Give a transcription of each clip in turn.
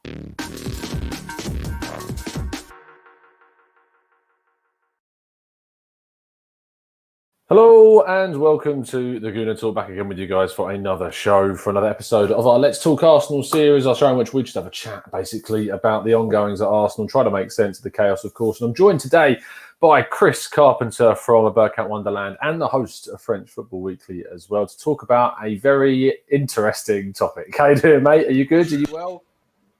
Hello and welcome to the Gooner Talk, back again with you guys for another show, for another episode of our Let's Talk Arsenal series, our show in which we just have a chat basically about the ongoings at Arsenal, try to make sense of the chaos, of course. And I'm joined today by Chris Carpenter from A Bergkamp Wonderland and the host of French Football Weekly as well, to talk about a very interesting topic. How you doing, mate? Are you good? Are you well?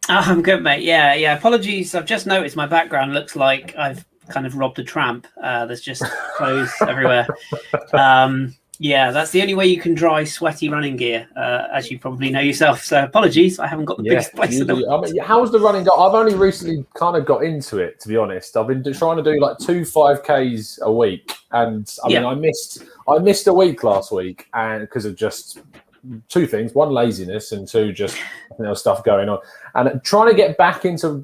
I'm good, mate. Yeah. Apologies. I've just noticed my background looks like I've kind of robbed a tramp. There's just clothes everywhere. That's the only way you can dry sweaty running gear, as you probably know yourself. So apologies, I haven't got the biggest place in the world. How's the running go? I've only recently kind of got into it, to be honest. I've been trying to do like 2 5Ks a week, and I missed a week last week, and because of just 2 things: 1, laziness, and 2, just stuff going on. And trying to get back into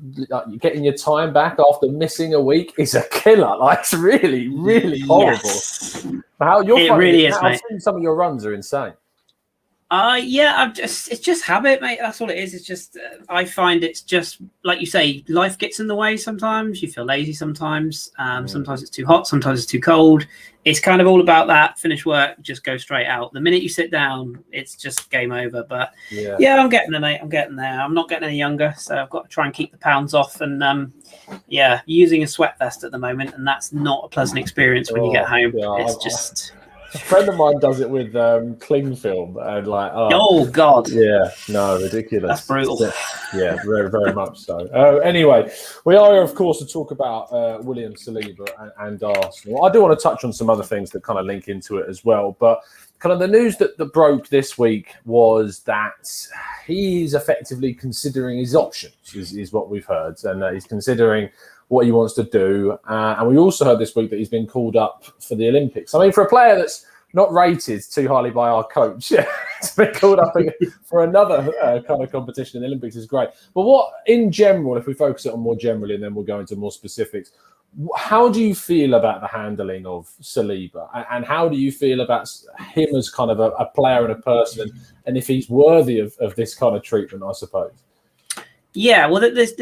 getting your time back after missing a week is a killer. Like, it's really, really horrible. Yes. How you're it really is, mate. I've seen some of your runs are insane. It's just habit, mate. That's all it is. It's just I find it's just like you say, life gets in the way sometimes. You feel lazy sometimes. Sometimes it's too hot, sometimes it's too cold. It's kind of all about that. Finish work, just go straight out. The minute you sit down, it's just game over. But yeah, I'm getting there, mate. I'm getting there. I'm not getting any younger, so I've got to try and keep the pounds off. And using a sweat vest at the moment, and that's not a pleasant experience when you get home. Yeah, a friend of mine does it with cling film, and oh god, yeah, no, ridiculous. That's brutal. Yeah, very, very much so. Anyway, we are here, of course, to talk about William Saliba and Arsenal. I do want to touch on some other things that kind of link into it as well, but kind of the news that broke this week was that he's effectively considering his options, is what we've heard, and he's considering what he wants to do. And we also heard this week that he's been called up for the Olympics. I mean, for a player that's not rated too highly by our coach, to be called up for another kind of competition in the Olympics is great. But what, in general, if we focus it on more generally, and then we'll go into more specifics, how do you feel about the handling of Saliba? And how do you feel about him as kind of a player and a person, and if he's worthy of this kind of treatment, I suppose? Yeah, well, there's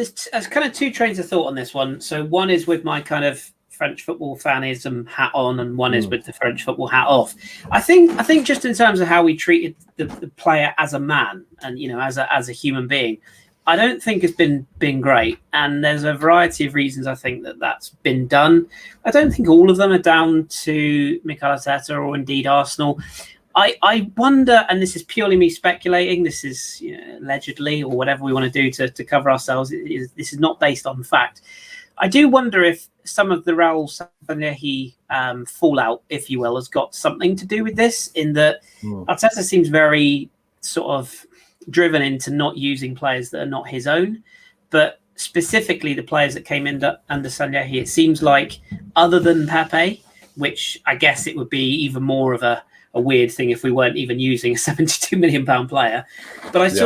kind of 2 trains of thought on this one. So one is with my kind of French football fanism hat on, and one is with the French football hat off. I think just in terms of how we treated the player as a man, and as a human being, I don't think it's been great. And there's a variety of reasons I think that's been done. I don't think all of them are down to Mikel Arteta or indeed Arsenal. I wonder, and this is purely me speculating, this is allegedly, or whatever we want to do to cover ourselves, this is not based on fact. I do wonder if some of the Raul Sanllehi fallout, if you will, has got something to do with this, in that Arteta seems very sort of driven into not using players that are not his own, but specifically the players that came in under Sanllehi, it seems like, other than Pepe, which I guess it would be even more of a weird thing if we weren't even using a £72 million player. But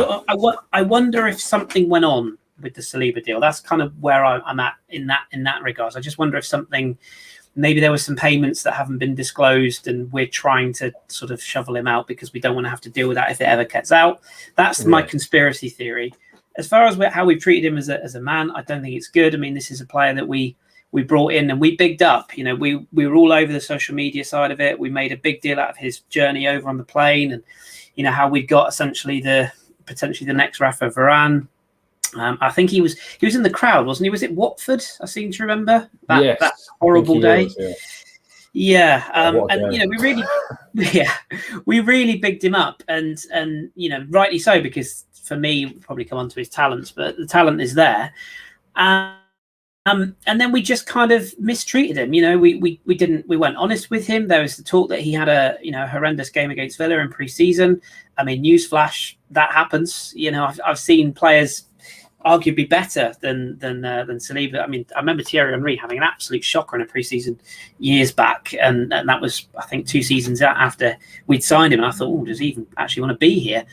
I wonder if something went on with the Saliba deal. That's kind of where I'm at in that regards. I just wonder if maybe there were some payments that haven't been disclosed, and we're trying to sort of shovel him out because we don't want to have to deal with that if it ever gets out. That's my conspiracy theory. As far as how we've treated him as a man, I don't think it's good. I mean, this is a player that we brought in and we bigged up. We were all over the social media side of it. We made a big deal out of his journey over on the plane, and how we got essentially potentially the next Rafa Varane. I think he was in the crowd, wasn't he? Was it Watford? I seem to remember that horrible day. We really bigged him up, and rightly so, because for me, we'll probably come on to his talents, but the talent is there. And then we just kind of mistreated him. We weren't honest with him. There was the talk that he had a horrendous game against Villa in pre-season. I mean, newsflash, that happens. I've seen players arguably better than Saliba. I mean, I remember Thierry Henry having an absolute shocker in a pre-season years back, and that was, I think, 2 seasons after we'd signed him. And I thought, does he even actually want to be here?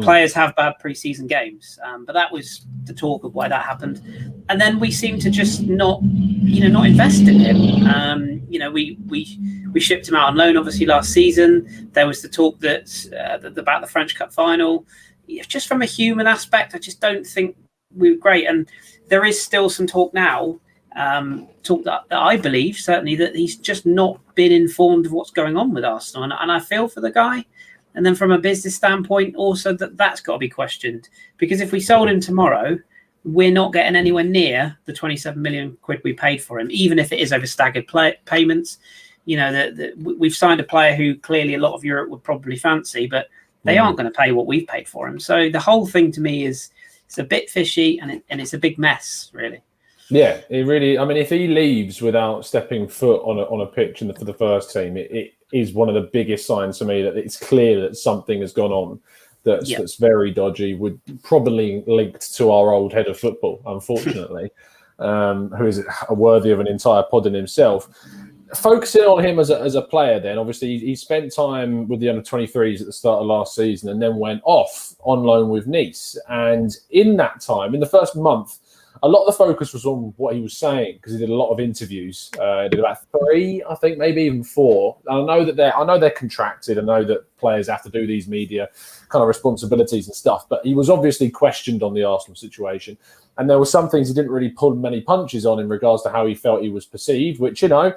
Players have bad pre-season games, but that was the talk of why that happened. And then we seem to just not invest in him. We shipped him out on loan, obviously, last season. There was the talk that about the French Cup final. Just from a human aspect, I just don't think we were great. And there is still some talk now, talk that I believe certainly that he's just not been informed of what's going on with Arsenal, and I feel for the guy. And then from a business standpoint, also that's got to be questioned, because if we sold him tomorrow, we're not getting anywhere near the 27 million quid we paid for him, even if it is over staggered payments. We've signed a player who clearly a lot of Europe would probably fancy, but they aren't going to pay what we've paid for him. So the whole thing to me it's a bit fishy, and it's a big mess, really. Yeah, it really. I mean, if he leaves without stepping foot on a pitch for the first team, it is one of the biggest signs to me that it's clear that something has gone on that's very dodgy. Would probably linked to our old head of football, unfortunately, who is worthy of an entire pod in himself. Focusing on him as a player, then obviously he spent time with the under-23s at the start of last season, and then went off on loan with Nice. And in that time, in the first month, a lot of the focus was on what he was saying, because he did a lot of interviews. He did about 3, I think, maybe even 4. And I know they're contracted. I know that players have to do these media kind of responsibilities and stuff. But he was obviously questioned on the Arsenal situation, and there were some things he didn't really pull many punches on in regards to how he felt he was perceived, which I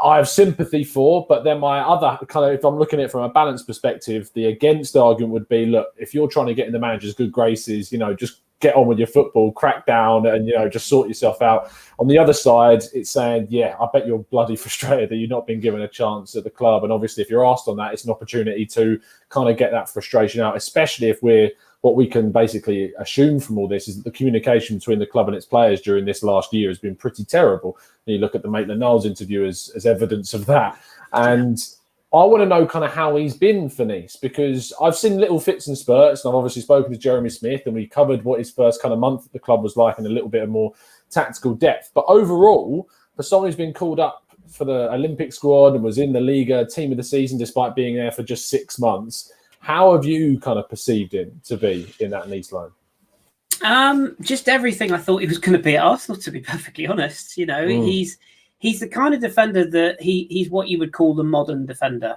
have sympathy for. But then my other kind of, if I'm looking at it from a balanced perspective, the against argument would be, look, if you're trying to get in the manager's good graces, just get on with your football, crack down, and just sort yourself out. On the other side, it's saying, I bet you're bloody frustrated that you've not been given a chance at the club. And obviously, if you're asked on that, it's an opportunity to kind of get that frustration out, especially if what we can basically assume from all this is that the communication between the club and its players during this last year has been pretty terrible. And you look at the Maitland-Niles interview as evidence of that. And I want to know kind of how he's been for Nice, because I've seen little fits and spurts, and I've obviously spoken to Jeremy Smith, and we covered what his first kind of month at the club was like in a little bit of more tactical depth. But overall, for someone who's been called up for the Olympic squad and was in the Liga team of the season despite being there for just 6 months, how have you kind of perceived him to be in that Nice loan? Just everything I thought he was going to be at Arsenal, to be perfectly honest. He's the kind of defender that he's what you would call the modern defender.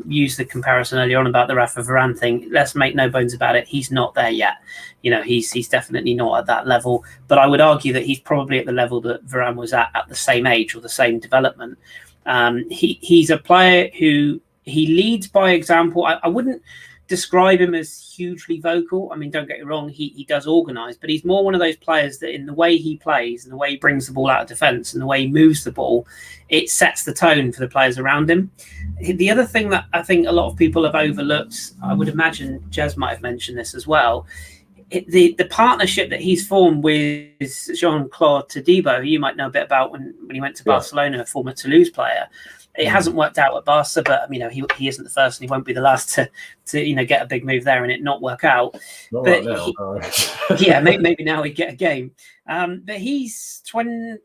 Used the comparison earlier on about the Rafa Varane thing. Let's make no bones about it. He's not there yet. He's definitely not at that level. But I would argue that he's probably at the level that Varane was at the same age or the same development. He's a player who he leads by example. I wouldn't describe him as hugely vocal. I mean, don't get me wrong, he does organise, but he's more one of those players that in the way he plays and the way he brings the ball out of defence and the way he moves the ball, it sets the tone for the players around him. The other thing that I think a lot of people have overlooked, I would imagine Jez might have mentioned this as well, the partnership that he's formed with Jean-Claude Todibo, who you might know a bit about when he went to Barcelona, a former Toulouse player. It hasn't worked out at Barca, but he isn't the first, and he won't be the last to get a big move there and it not work out. Not but right now. Maybe now he'd get a game. But he's 20,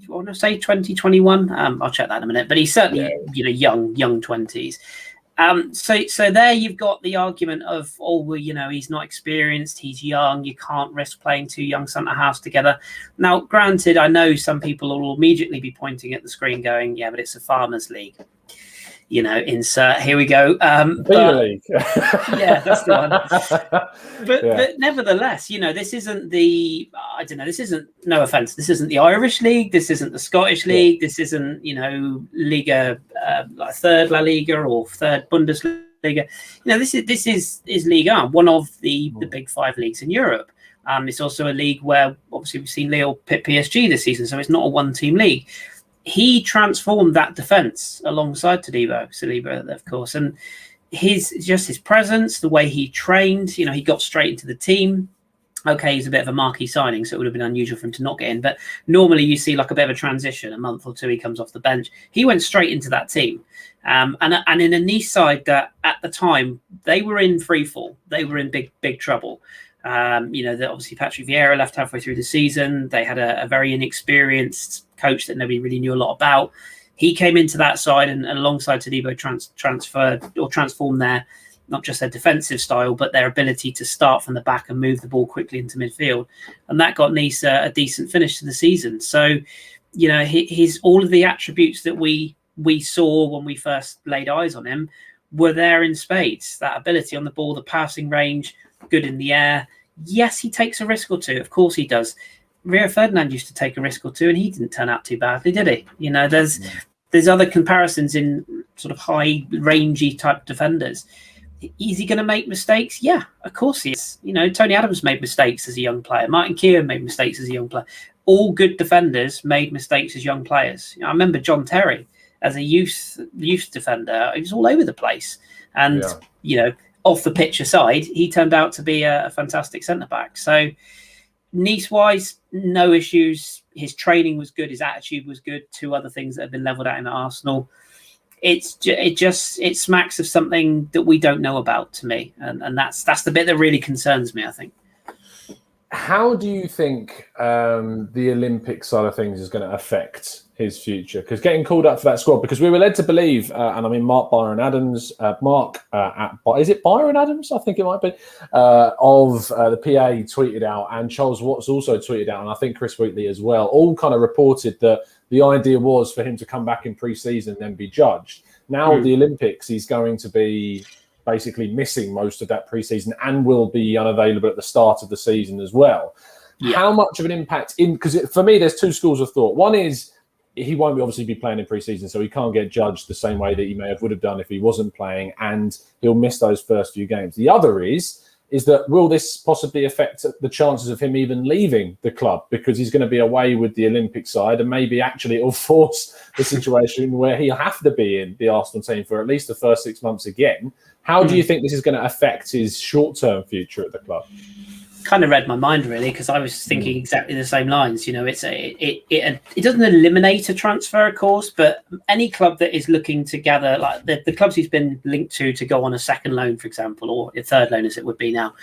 I want to say 2021. I'll check that in a minute. But he's certainly young 20s. So there you've got the argument of, he's not experienced, he's young, you can't risk playing 2 young centre-halves together. Now, granted, I know some people will immediately be pointing at the screen going, but it's a farmers league. Insert, here we go. League. Yeah, that's the one. But nevertheless, this isn't this isn't, no offence, this isn't the Irish league, this isn't the Scottish league, this isn't, Liga, like third La Liga or third Bundesliga. This is Liga, one of the big 5 leagues in Europe. It's also a league where obviously we've seen Lille pit PSG this season, so it's not a one-team league. He transformed that defence alongside Saliba, of course, and his presence, the way he trained, he got straight into the team. Okay, he's a bit of a marquee signing, so it would have been unusual for him to not get in. But normally you see like a bit of a transition, a month or 2, he comes off the bench. He went straight into that team. And in a Nice side that at the time, they were in free fall. They were in big trouble. That obviously Patrick Vieira left halfway through the season. They had a very inexperienced coach that nobody really knew a lot about. He came into that side and alongside Todibo transformed their, not just their defensive style, but their ability to start from the back and move the ball quickly into midfield. And that got Nice a decent finish to the season. So, his all of the attributes that we saw when we first laid eyes on him were there in spades. That ability on the ball, the passing range, good in the air, Yes, he takes a risk or two. Of course he does. Rio Ferdinand used to take a risk or two, and he didn't turn out too badly, did he? You know, there's other comparisons in sort of high rangy type defenders. Is he going to make mistakes? Yeah, of course he is. You know, Tony Adams made mistakes as a young player. Martin Keown made mistakes as a young player. All good defenders made mistakes as young players. You know, I remember John Terry as a youth defender. He was all over the place. And, you know, off the pitch aside, he turned out to be a fantastic centre-back. So Nice-wise, no issues. His training was good. His attitude was good. Two other things that have been levelled at him at Arsenal. It smacks of something that we don't know about, to me, and that's the bit that really concerns me, I think. How do you think the Olympic side of things is going to affect his future? Because getting called up for that squad, because we were led to believe, and I mean Mark Byron Adams, is it Byron Adams? I think it might be, of the PA tweeted out, and Charles Watts also tweeted out, and I think Chris Wheatley as well, all kind of reported that the idea was for him to come back in pre-season and then be judged. Now the Olympics, he's going to be basically missing most of that pre-season and will be unavailable at the start of the season as well. Yeah. How much of an impact because for me, there's two schools of thought. One is he won't obviously be playing in pre-season, so he can't get judged the same way that he would have done if he wasn't playing, and he'll miss those first few games. The other is that will this possibly affect the chances of him even leaving the club, because he's going to be away with the Olympic side, and maybe actually it'll force the situation where he'll have to be in the Arsenal team for at least the first 6 months again. How do you think this is going to affect his short-term future at the club? Kind of read my mind, really, because I was thinking exactly the same lines. You know, it doesn't eliminate a transfer, of course, but any club that is looking to gather, like the clubs he's been linked to go on a second loan, for example, or a third loan as it would be now.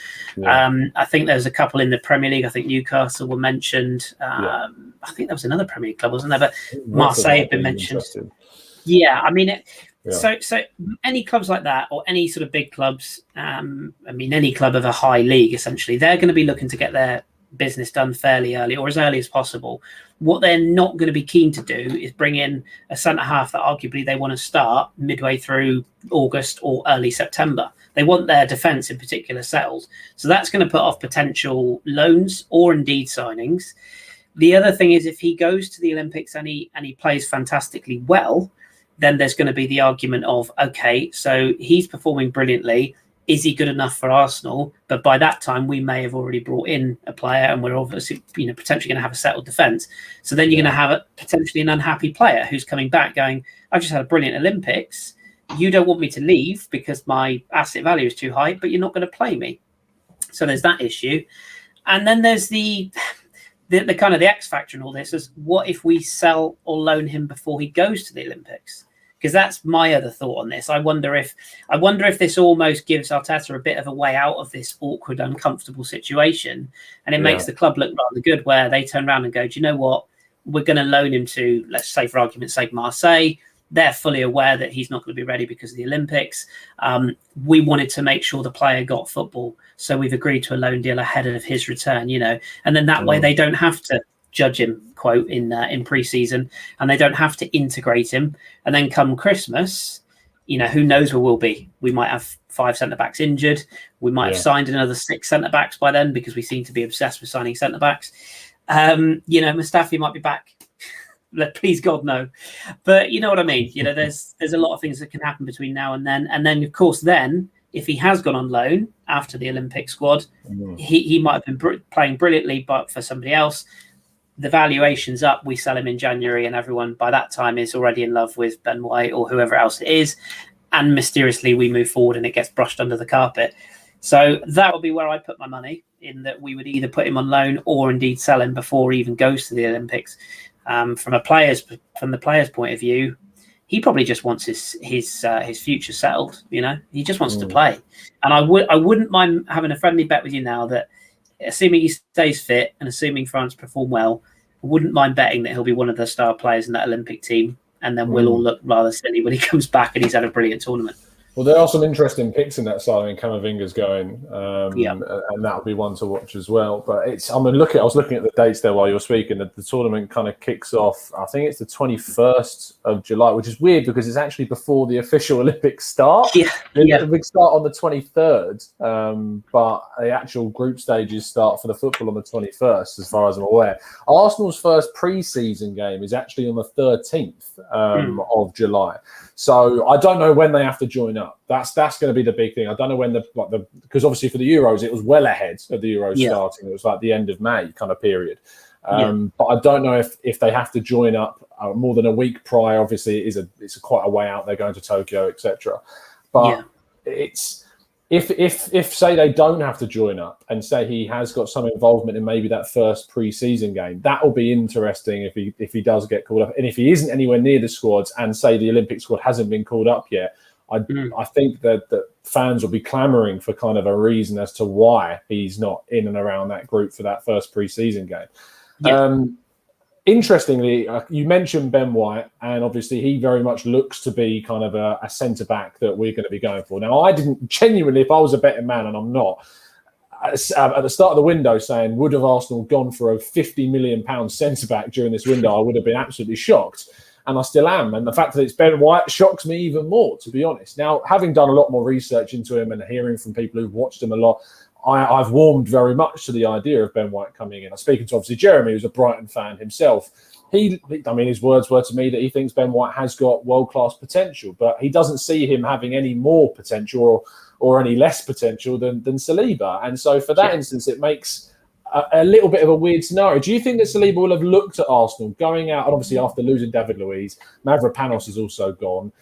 I think there's a couple in the Premier League. I think Newcastle were mentioned. I think there was another Premier League club, wasn't there? But Marseille had been mentioned. Yeah, I mean, so any clubs like that, or any sort of big clubs, any club of a high league, essentially, they're going to be looking to get their business done fairly early, or as early as possible. What they're not going to be keen to do is bring in a centre-half that arguably they want to start midway through August or early September. They want their defence in particular settled. So that's going to put off potential loans or indeed signings. The other thing is, if he goes to the Olympics and he plays fantastically well, then there's going to be the argument of, okay, so he's performing brilliantly. Is he good enough for Arsenal? But by that time, we may have already brought in a player, and we're obviously, potentially going to have a settled defence. So then you're going to have potentially an unhappy player who's coming back going, I've just had a brilliant Olympics. You don't want me to leave because my asset value is too high, but you're not going to play me. So there's that issue. And then there's the kind of the X factor in all this is, what if we sell or loan him before he goes to the Olympics? Because that's my other thought on this. I wonder if this almost gives Arteta a bit of a way out of this awkward, uncomfortable situation, and it makes the club look rather good, where they turn around and go, do you know what? We're going to loan him to, let's say, for argument's sake, Marseille. They're fully aware that he's not going to be ready because of the Olympics. We wanted to make sure the player got football, so we've agreed to a loan deal ahead of his return, and then that way they don't have to judge him, quote, in pre-season, and they don't have to integrate him. And then come Christmas, who knows where we'll be. We might have 5 centre-backs injured. We might have signed another 6 centre-backs by then, because we seem to be obsessed with signing centre-backs. Mustafi might be back. Please God, no. But you know what I mean? There's a lot of things that can happen between now and then. And then, of course, if he has gone on loan after the Olympic squad, he might have been playing brilliantly, but for somebody else, the valuation's up. We sell him in January, and everyone by that time is already in love with Ben White or whoever else it is. And mysteriously, we move forward and it gets brushed under the carpet. So that would be where I put my money, in that we would either put him on loan or indeed sell him before he even goes to the Olympics. From the player's point of view, he probably just wants his future settled. He just wants to play. And I wouldn't mind having a friendly bet with you now that, assuming he stays fit and assuming France perform well, I wouldn't mind betting that he'll be one of the star players in that Olympic team, and then we'll all look rather silly when he comes back and he's had a brilliant tournament. Well, there are some interesting picks in that side. I mean, Camavinga's going, Yeah. and that'll be one to watch as well. But I was looking at the dates there while you were speaking. The tournament kind of kicks off. I think it's the 21st of July, which is weird because it's actually before the official Olympics start. Yeah. The big start on the 23rd, but the actual group stages start for the football on the 21st, as far as I'm aware. Arsenal's first pre-season game is actually on the 13th of July. So I don't know when they have to join up. That's going to be the big thing. I don't know when because obviously for the Euros it was well ahead of the Euros starting. It was like the end of May kind of period. But I don't know if they have to join up more than a week prior. Obviously, it's quite a way out. They're going to Tokyo, etc. But it's if say they don't have to join up and say he has got some involvement in maybe that first pre-season game, that will be interesting if he does get called up. And if he isn't anywhere near the squads and say the Olympic squad hasn't been called up yet, I think that fans will be clamouring for kind of a reason as to why he's not in and around that group for that first pre-season game. Interestingly, you mentioned Ben White, and obviously he very much looks to be kind of a centre-back that we're going to be going for. Now, I didn't genuinely, if I was a betting man, and I'm not, at the start of the window saying, would have Arsenal gone for a £50 million centre-back during this window, I would have been absolutely shocked. And I still am. And the fact that it's Ben White shocks me even more, to be honest. Now, having done a lot more research into him and hearing from people who've watched him a lot, I've warmed very much to the idea of Ben White coming in. I'm speaking to obviously Jeremy, who's a Brighton fan himself. His words were to me that he thinks Ben White has got world-class potential, but he doesn't see him having any more potential or any less potential than Saliba. And so for that instance, it makes a little bit of a weird scenario. Do you think that Saliba will have looked at Arsenal going out, and obviously after losing David Luiz, Mavropanos is also gone?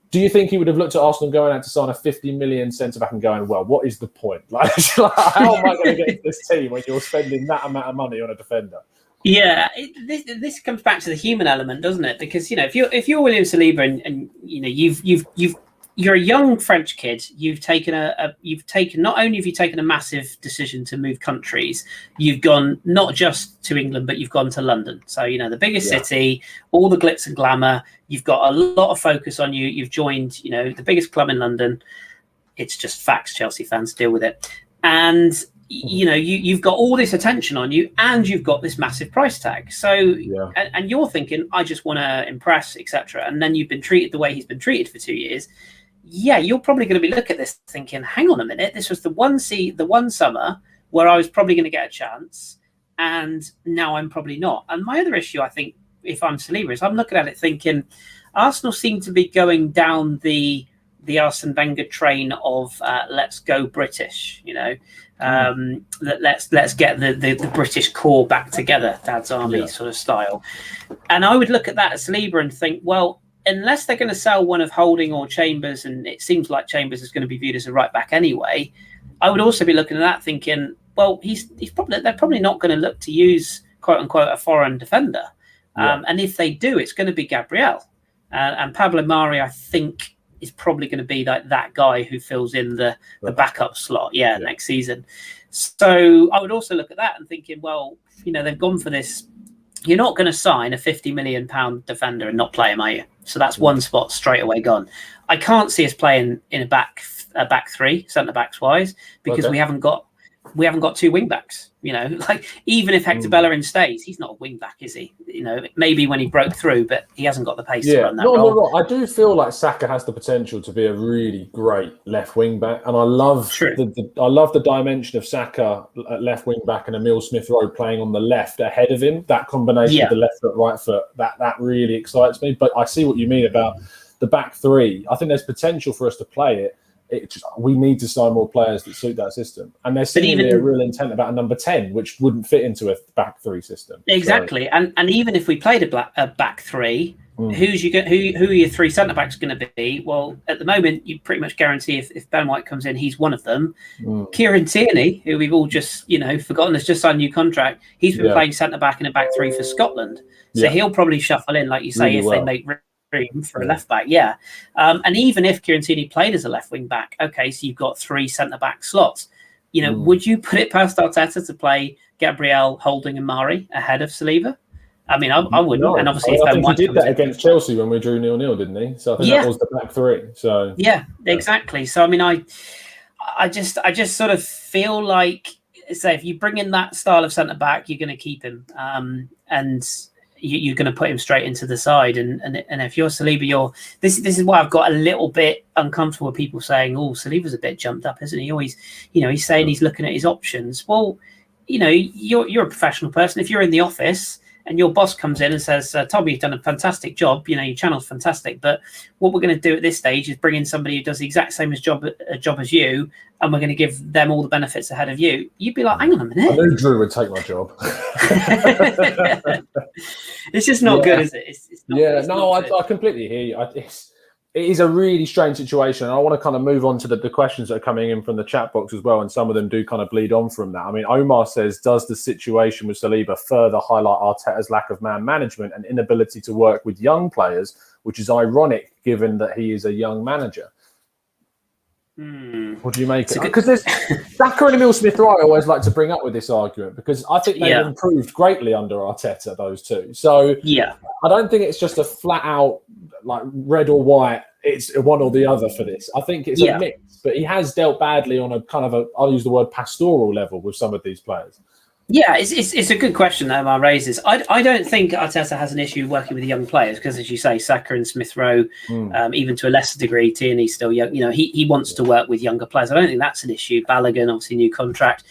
Do you think he would have looked at Arsenal going out to sign a 50 million centre-back and going, well, what is the point? Like how am I going to get into this team when you're spending that amount of money on a defender? Yeah, this comes back to the human element, doesn't it? Because if you're William Saliba and you're a young French kid, you've taken not only have you taken a massive decision to move countries, you've gone not just to England, but you've gone to London. So the biggest city, all the glitz and glamour. You've got a lot of focus on you. You've joined the biggest club in London. It's just facts. Chelsea fans, deal with it. And you've got all this attention on you, and you've got this massive price tag. So and you're thinking, I just want to impress, etc. And then you've been treated the way he's been treated for 2 years. Yeah, you're probably going to be looking at this thinking, hang on a minute, this was the one summer where I was probably going to get a chance, and now I'm probably not. And my other issue, I think, if I'm Saliba, is I'm looking at it thinking, Arsenal seem to be going down the Arsene Wenger train of let's go British, let's get the British core back together, Dad's Army sort of style. And I would look at that as Saliba and think, well, unless they're going to sell one of Holding or Chambers, and it seems like Chambers is going to be viewed as a right back anyway, I would also be looking at that thinking, well, they're probably not going to look to use quote unquote a foreign defender, and if they do, it's going to be Gabriel and Pablo Mari. I think is probably going to be like that guy who fills in the backup slot, next season. So I would also look at that and thinking, well, they've gone for this. You're not going to sign a £50 million defender and not play him, are you? So that's one spot straight away gone. I can't see us playing in a back three, centre backs wise, because we haven't got two wing backs. Even if Hector Bellerin stays, he's not a wing back, is he? Maybe when he broke through, but he hasn't got the pace to run that role. No. I do feel like Saka has the potential to be a really great left wing back, and I love the dimension of Saka at left wing back and Emile Smith-Rowe playing on the left ahead of him. That combination of the left foot, right foot, that really excites me. But I see what you mean about the back three. I think there's potential for us to play it. We need to sign more players that suit that system, and there's seemingly a real intent about a number 10, which wouldn't fit into a back three system. Exactly, so. and even if we played a back three, who are your three centre backs going to be? Well, at the moment, you pretty much guarantee if Ben White comes in, he's one of them. Kieran Tierney, who we've all just forgotten, has just signed a new contract. He's been playing centre back in a back three for Scotland, so he'll probably shuffle in, like you say, really if they make room for a left back, and even if Kieran Tierney played as a left wing back, okay, so you've got three centre back slots. Would you put it past Arteta to play Gabriel, Holding, and Mari ahead of Saliba? I mean, I wouldn't. No, and obviously, if I Ben think White he did comes that in, against Chelsea when we drew 0-0, didn't he? So I think that was the back three. So yeah, exactly. So I mean, I just sort of feel like, say, if you bring in that style of centre back, you're going to keep him, and you're going to put him straight into the side. And if you're Saliba, this is why I've got a little bit uncomfortable with people saying, "Oh, Saliba's a bit jumped up, isn't he?" Always, he's saying he's looking at his options. Well, you're a professional person. If you're in the office and your boss comes in and says, Tommy, you've done a fantastic job, your channel's fantastic, but what we're going to do at this stage is bring in somebody who does the exact same job as you, and we're going to give them all the benefits ahead of you. You'd be like, hang on a minute. I knew Drew would take my job. It's just not good, is it? It's not, I completely hear you. It is a really strange situation. I want to kind of move on to the questions that are coming in from the chat box as well, and some of them do kind of bleed on from that. I mean, Omar says, does the situation with Saliba further highlight Arteta's lack of man management and inability to work with young players, which is ironic given that he is a young manager? What do you make of it? Because there's Saka and Emile Smith-Rowe I always like to bring up with this argument, because I think they've improved greatly under Arteta, those two. So I don't think it's just a flat out like red or white, it's one or the other for this. I think it's a mix, but he has dealt badly on a kind of I'll use the word pastoral level with some of these players. Yeah, it's a good question that Omar raises. I don't think Arteta has an issue working with young players because, as you say, Saka and Smith-Rowe, even to a lesser degree, Tierney's still young. He wants to work with younger players. I don't think that's an issue. Balogun, obviously, new contract.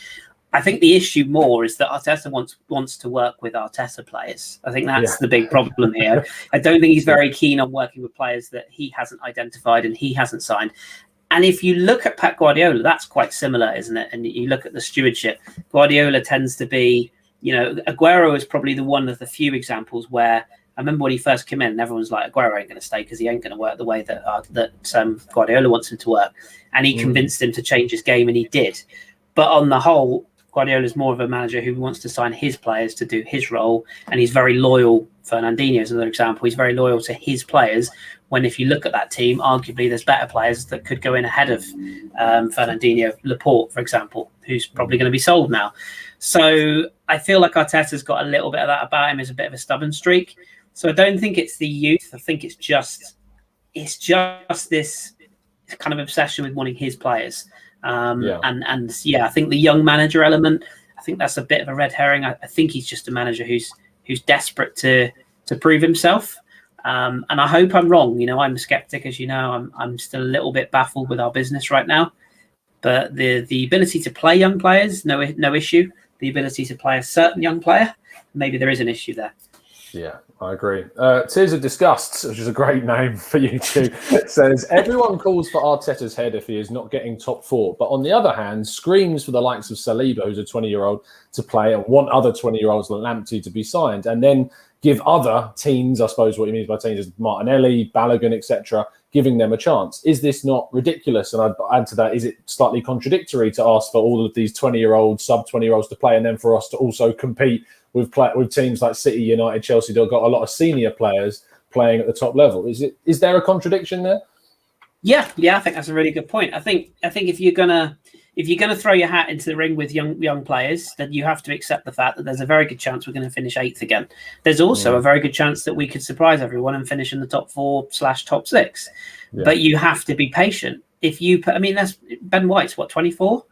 I think the issue more is that Arteta wants to work with Arteta players. I think that's the big problem here. I don't think he's very keen on working with players that he hasn't identified and he hasn't signed. And if you look at Pep Guardiola, that's quite similar, isn't it? And you look at the stewardship, Guardiola tends to be, Aguero is probably one of the few examples where I remember when he first came in and everyone's like, Aguero ain't going to stay because he ain't going to work the way that Guardiola wants him to work. And he convinced him to change his game, and he did. But on the whole, Guardiola is more of a manager who wants to sign his players to do his role, and he's very loyal. Fernandinho is another example. He's very loyal to his players, when if you look at that team, arguably there's better players that could go in ahead of Fernandinho. Laporte, for example, who's probably going to be sold now. So I feel like Arteta's got a little bit of that about him, as a bit of a stubborn streak. So I don't think it's the youth. I think it's just this kind of obsession with wanting his players. And I think the young manager element, I think that's a bit of a red herring. I think he's just a manager who's desperate to prove himself. And I hope I'm wrong. I'm a skeptic, as you know. I'm still a little bit baffled with our business right now. But the ability to play young players, no issue. The ability to play a certain young player, maybe there is an issue there. Yeah, I agree. Tears of Disgust, which is a great name for YouTube, says, everyone calls for Arteta's head if he is not getting top four, but on the other hand, screams for the likes of Saliba, who's a 20-year-old, to play, and want other 20-year-olds like Lamptey to be signed, and then give other teams, I suppose what he means by teams is Martinelli, Balogun, etc., giving them a chance. Is this not ridiculous? And I'd add to that, is it slightly contradictory to ask for all of these 20-year-olds, sub-20-year-olds to play, and then for us to also compete with teams like City, United, Chelsea? They've got a lot of senior players playing at the top level. Is there a contradiction there? Yeah, I think that's a really good point. I think if you're gonna throw your hat into the ring with young players, then you have to accept the fact that there's a very good chance we're going to finish 8th again. There's also a very good chance that we could surprise everyone and finish in the top 4/top 6. Yeah. But you have to be patient. That's Ben White's 24.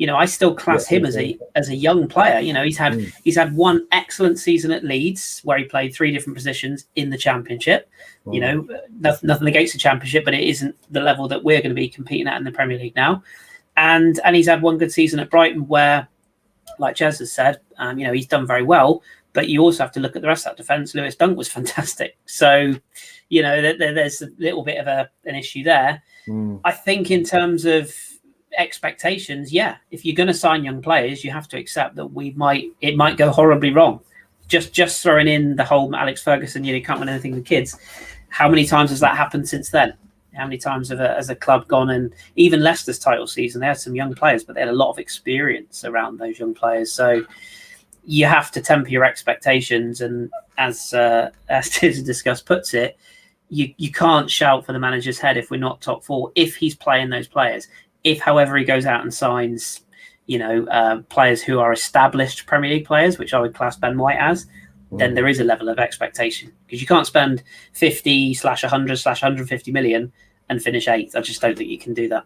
I still class him as a young player. He's had one excellent season at Leeds where he played 3 different positions in the Championship. Nothing against the Championship, but it isn't the level that we're going to be competing at in the Premier League now. And he's had one good season at Brighton where, like Jez has said, he's done very well. But you also have to look at the rest of that defence. Lewis Dunk was fantastic. So, there's a little bit of an issue there. I think in terms of expectations, if you're going to sign young players, you have to accept that it might go horribly wrong. Just throwing in the whole Alex Ferguson, you can't win anything with kids. How many times has that happened since then? How many times has a club gone, and even Leicester's title season, they had some young players, but they had a lot of experience around those young players. So you have to temper your expectations. And as Tears of Disgust puts it, you can't shout for the manager's head if we're not top 4, if he's playing those players. If, however, he goes out and signs, players who are established Premier League players, which I would class Ben White as, then there is a level of expectation, because you can't spend 50/100/150 million and finish 8th. I just don't think you can do that.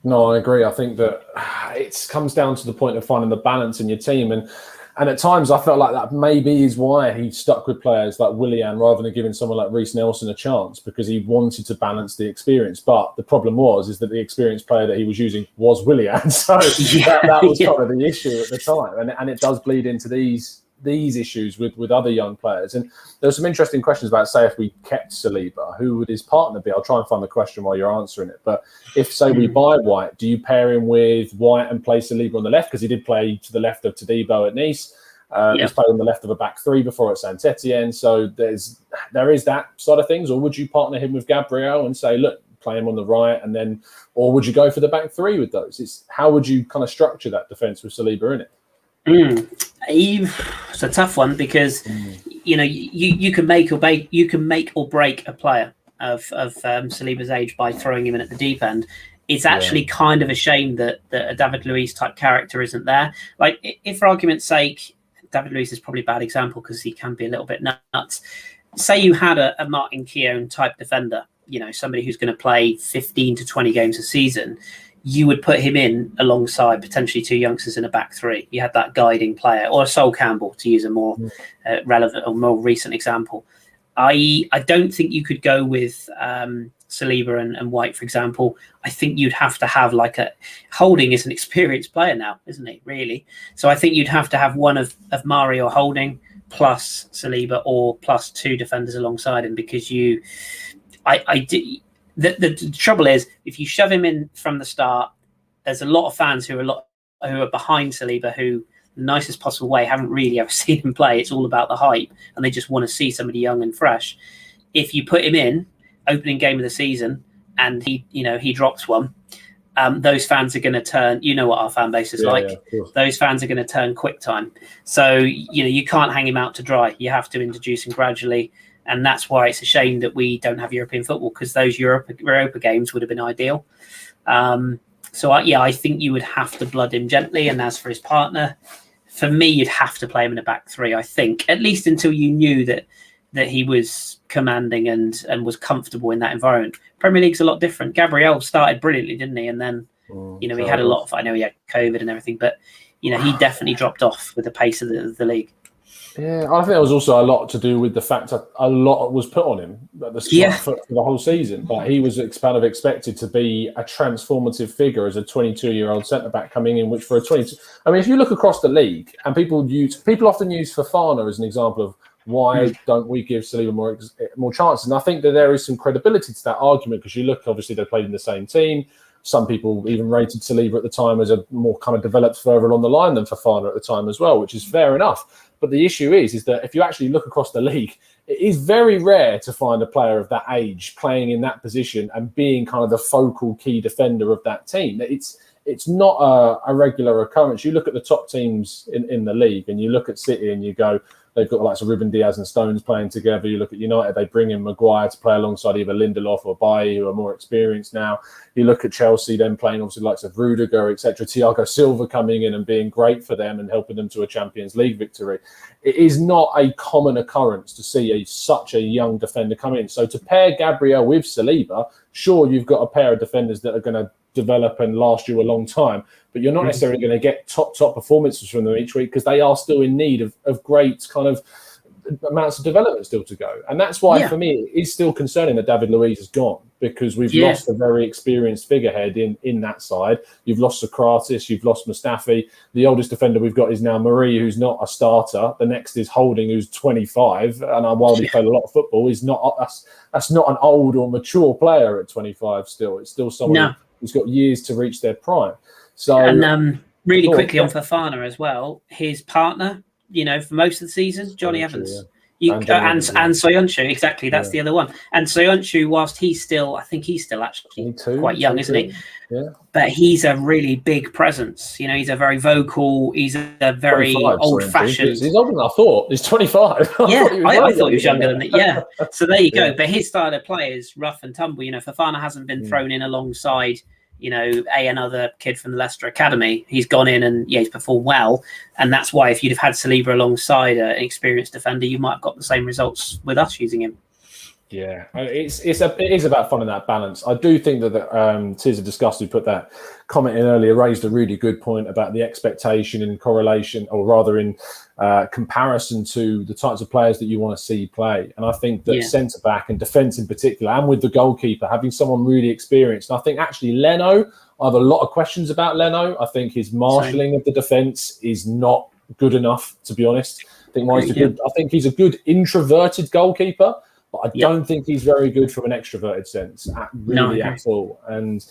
No, I agree. I think that it comes down to the point of finding the balance in your team. And at times I felt like that maybe is why he stuck with players like Willian rather than giving someone like Reece Nelson a chance, because he wanted to balance the experience. But the problem is that the experienced player that he was using was Willian. So that was kind of the issue at the time. And it does bleed into these issues with other young players. And there were some interesting questions about, say, if we kept Saliba, who would his partner be? I'll try and find the question while you're answering it. But if, say, we buy White, do you pair him with White and play Saliba on the left? Because he did play to the left of Todibo at Nice. He's played on the left of a back three before at Saint Etienne. So there is that side of things. Or would you partner him with Gabriel and say, look, play him on the right, and then, or would you go for the back three with those? How would you kind of structure that defence with Saliba in it? It's a tough one, because you can make or break a player of Saliba's age by throwing him in at the deep end. It's actually kind of a shame that a David Luiz type character isn't there. Like, if for argument's sake, David Luiz is probably a bad example because he can be a little bit nuts. Say you had a Martin Keown type defender, somebody who's going to play 15 to 20 games a season. You would put him in alongside potentially two youngsters in a back three. You had that guiding player, or a Sol Campbell, to use a more relevant or more recent example. I don't think you could go with Saliba and White, for example. I think you'd have to have Holding is an experienced player now, isn't he, really? So I think you'd have to have one of Mari or Holding plus Saliba, or plus two defenders alongside him, because The trouble is, if you shove him in from the start, there's a lot of fans who are behind Saliba, who, the nicest possible way, haven't really ever seen him play. It's all about the hype, and they just want to see somebody young and fresh. If you put him in opening game of the season and he drops one, those fans are going to turn. You know what our fan base is like. Those fans are going to turn quick time. So you can't hang him out to dry. You have to introduce him gradually. And that's why it's a shame that we don't have European football, because those Europa games would have been ideal. I think you would have to blood him gently. And as for his partner, for me, you'd have to play him in a back three, I think, at least until you knew that he was commanding and was comfortable in that environment. Premier League's a lot different. Gabriel started brilliantly, didn't he? And then, he had a lot of, I know he had COVID and everything, but, he definitely dropped off with the pace of the league. Yeah, I think there was also a lot to do with the fact that a lot was put on him at the start for the whole season. But he was kind of expected to be a transformative figure as a 22-year-old centre-back coming in, which for a 22... I mean, if you look across the league, and people often use Fofana as an example of why don't we give Saliba more chances. And I think that there is some credibility to that argument, because you look, obviously, they played in the same team. Some people even rated Saliba at the time as a more kind of developed further along the line than Fofana at the time as well, which is fair enough. But the issue is that if you actually look across the league, it is very rare to find a player of that age playing in that position and being kind of the focal key defender of that team. It's not a regular occurrence. You look at the top teams in the league, and you look at City and you go, they've got the likes of Ruben Diaz and Stones playing together. You look at United, they bring in Maguire to play alongside either Lindelof or Bailly, who are more experienced now. You look at Chelsea, then playing obviously the likes of Rudiger, etc. Thiago Silva coming in and being great for them and helping them to a Champions League victory. It is not a common occurrence to see such a young defender come in. So to pair Gabriel with Saliba, sure, you've got a pair of defenders that are going to develop and last you a long time, but you're not necessarily going to get top performances from them each week, because they are still in need of great kind of amounts of development still to go. And that's why for me it is still concerning that David Luiz is gone, because we've lost a very experienced figurehead in that side. You've lost Socrates, you've lost Mustafi. The oldest defender we've got is now Marie, who's not a starter. The next is Holding, who's 25, and while he played a lot of football, that's not an old or mature player at 25 still. It's still someone who's got years to reach their prime. So, and really quickly on Fofana as well, his partner, for most of the season, Johnny Evans. And Soyuncu, exactly. That's the other one. And Soyuncu, whilst I think he's still actually quite young, isn't he? Yeah. But he's a really big presence. He's a very vocal. He's a very old-fashioned. He's older than I thought. He's 25. I thought he was younger than that. Yeah. So there you go. But his style of play is rough and tumble. Fofana hasn't been thrown in alongside another kid from the Leicester Academy. He's gone in and he's performed well, and that's why if you'd have had Saliba alongside an experienced defender, you might have got the same results with us using him. Yeah, it is about finding that balance. I do think that Tiza Disgust, who put that comment in earlier, raised a really good point about the expectation in correlation, or rather in comparison to the types of players that you want to see play. And I think that centre back and defence in particular, and with the goalkeeper, having someone really experienced. And I think actually Leno, I have a lot of questions about Leno. I think his marshalling of the defence is not good enough, to be honest. I think he's a good introverted goalkeeper. But I don't think he's very good from an extroverted sense, at all. And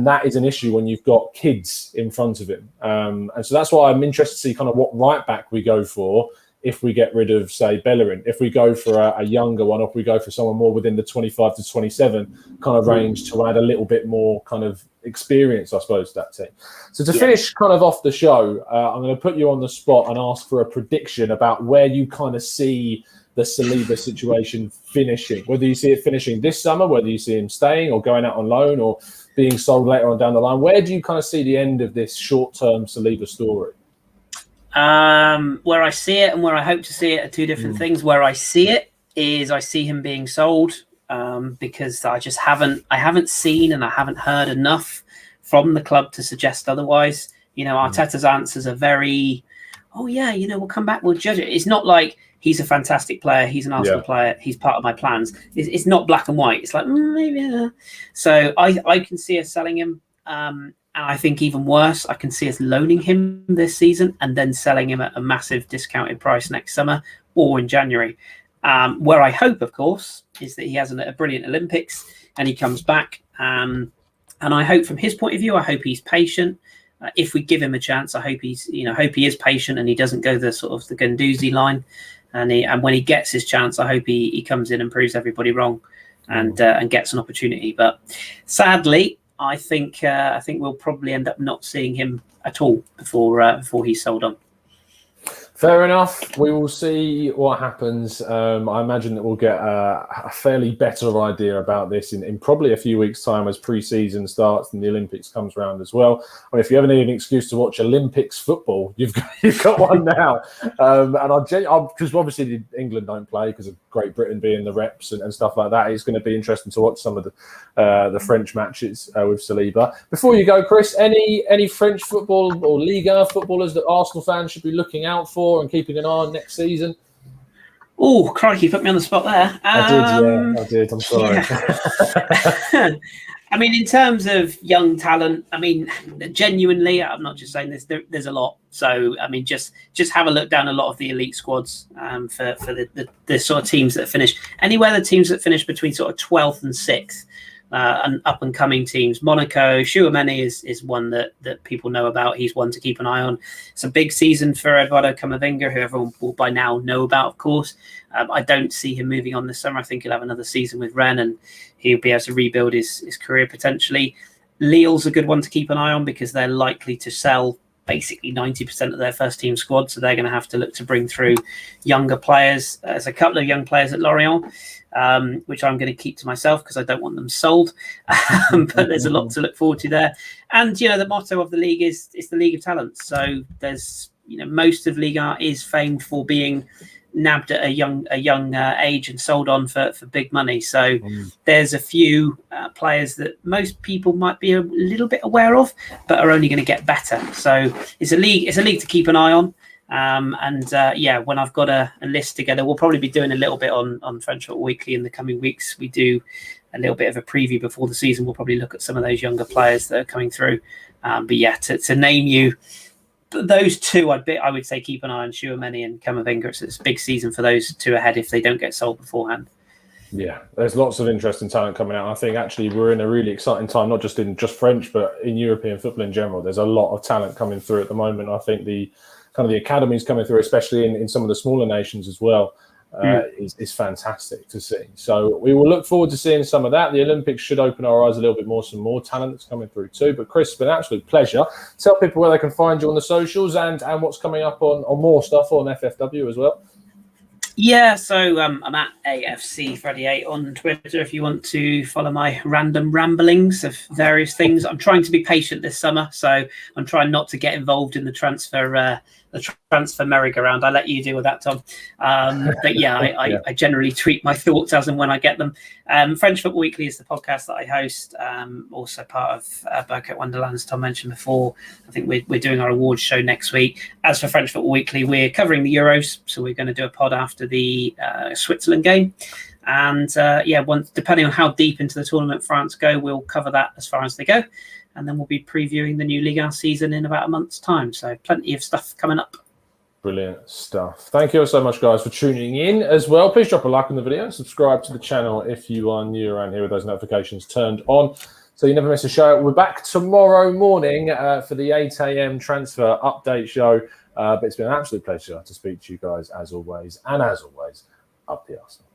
that is an issue when you've got kids in front of him. And so that's why I'm interested to see kind of what right back we go for if we get rid of, say, Bellerin. If we go for a younger one, or if we go for someone more within the 25 to 27 kind of range to add a little bit more kind of experience, I suppose, to that team. So to finish kind of off the show, I'm going to put you on the spot and ask for a prediction about where you kind of see the Saliba situation finishing, whether you see it finishing this summer, whether you see him staying or going out on loan or being sold later on down the line. Where do you kind of see the end of this short-term Saliba story? Where I see it and where I hope to see it are two different things. Where I see it is I see him being sold because I haven't seen and I haven't heard enough from the club to suggest otherwise. Arteta's answers are very, we'll come back, we'll judge it. It's not like he's a fantastic player, he's an Arsenal player, he's part of my plans. It's not black and white. It's like, maybe. So I can see us selling him. And I think even worse, I can see us loaning him this season and then selling him at a massive discounted price next summer or in January. Where I hope, of course, is that he has a brilliant Olympics and he comes back. And I hope from his point of view, I hope he's patient. If we give him a chance, I hope he is patient and he doesn't go the sort of the Guendouzi line. And when he gets his chance, I hope he comes in and proves everybody wrong and gets an opportunity. But sadly, I think we'll probably end up not seeing him at all before he's sold on. Fair enough. We will see what happens. I imagine that we'll get a fairly better idea about this in probably a few weeks' time as pre-season starts and the Olympics comes around as well. I mean, if you ever need an excuse to watch Olympics football, you've got one now. Because obviously England don't play because of Great Britain being the reps and stuff like that. It's going to be interesting to watch some of the French matches with Saliba. Before you go, Chris, any French football or Liga footballers that Arsenal fans should be looking out for and keeping an eye on next season? Oh, crikey, put me on the spot there. I did. I'm sorry. Yeah. I mean, in terms of young talent, I mean, genuinely, I'm not just saying this, there's a lot. So, I mean, just have a look down a lot of the elite squads for the sort of teams that finish. Anywhere the teams that finish between sort of 12th and 6th, and up and coming teams. Monaco, Tchouameni is one that people know about. He's one to keep an eye on. It's a big season for Eduardo Camavinga, who everyone will by now know about, of course. I don't see him moving on this summer. I think he'll have another season with Rennes and he'll be able to rebuild his career potentially. Lille's a good one to keep an eye on because they're likely to sell basically 90% of their first team squad. So they're going to have to look to bring through younger players. There's a couple of young players at Lorient, which I'm going to keep to myself because I don't want them sold. But there's a lot to look forward to there. And, the motto of the league is the League of Talents. So there's, most of Ligue 1 is famed for being nabbed at a young age and sold on for big money. So there's a few players that most people might be a little bit aware of, but are only going to get better. So it's a league to keep an eye on. When I've got a list together, we'll probably be doing a little bit on French Football Weekly in the coming weeks. We do a little bit of a preview before the season. We'll probably look at some of those younger players that are coming through. To name you, those two, I would say keep an eye on Tchouameni and Camavinga. It's a big season for those two ahead if they don't get sold beforehand. Yeah, there's lots of interesting talent coming out. I think actually we're in a really exciting time, not just in French, but in European football in general. There's a lot of talent coming through at the moment. I think the academies coming through, especially in some of the smaller nations as well, is fantastic to see. So we will look forward to seeing some of that. The Olympics should open our eyes a little bit more, some more talent that's coming through too. But Chris, it's been an absolute pleasure. Tell people where they can find you on the socials and what's coming up on more stuff on FFW as well. Yeah, so I'm at AFC38 on Twitter if you want to follow my random ramblings of various things. I'm trying to be patient this summer, so I'm trying not to get involved in the transfer merry-go-round. I let you deal with that, Tom. But yeah, I generally tweet my thoughts as and when I get them. French Football Weekly is the podcast that I host, also part of Burkout Wonderland, as Tom mentioned before. I think we're doing our awards show next week. As for French Football Weekly, we're covering the Euros, so we're going to do a pod after the Switzerland game. And depending on how deep into the tournament France go, we'll cover that as far as they go. And then we'll be previewing the new Liga season in about a month's time. So plenty of stuff coming up. Brilliant stuff. Thank you so much, guys, for tuning in as well. Please drop a like on the video. Subscribe to the channel if you are new around here with those notifications turned on, so you never miss a show. We're back tomorrow morning for the 8 a.m. transfer update show. But it's been an absolute pleasure to speak to you guys as always. And as always, up the Arsenal.